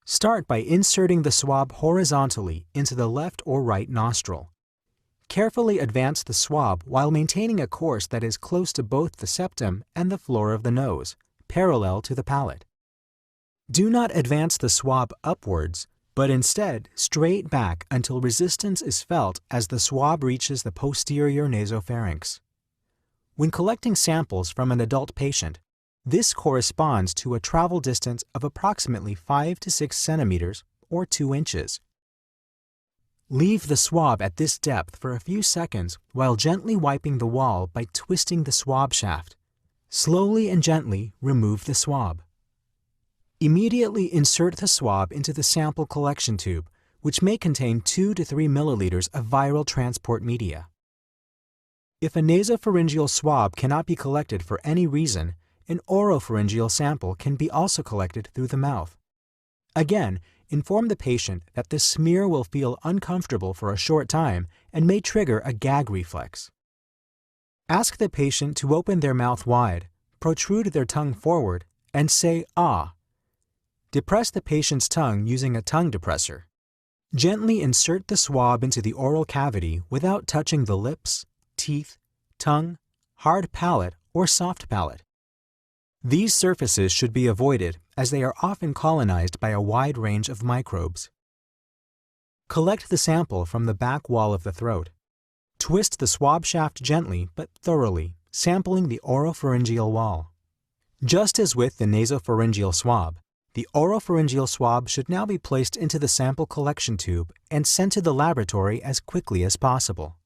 Start by inserting the swab horizontally into the left or right nostril. Carefully advance the swab while maintaining a course that is close to both the septum and the floor of the nose, parallel to the palate. Do not advance the swab upwards, but instead straight back until resistance is felt as the swab reaches the posterior nasopharynx. When collecting samples from an adult patient, this corresponds to a travel distance of approximately 5 to 6 centimeters or 2 inches. Leave the swab at this depth for a few seconds while gently wiping the wall by twisting the swab shaft. Slowly and gently remove the swab. Immediately insert the swab into the sample collection tube, which may contain 2 to 3 milliliters of viral transport media. If a nasopharyngeal swab cannot be collected for any reason, an oropharyngeal sample can be also collected through the mouth. Again, inform the patient that the smear will feel uncomfortable for a short time and may trigger a gag reflex. Ask the patient to open their mouth wide, protrude their tongue forward, and say "ah." Depress the patient's tongue using a tongue depressor. Gently insert the swab into the oral cavity without touching the lips, teeth, tongue, hard palate, or soft palate. These surfaces should be avoided as they are often colonized by a wide range of microbes. Collect the sample from the back wall of the throat. Twist the swab shaft gently but thoroughly, sampling the oropharyngeal wall. Just as with the nasopharyngeal swab, the oropharyngeal swab should now be placed into the sample collection tube and sent to the laboratory as quickly as possible.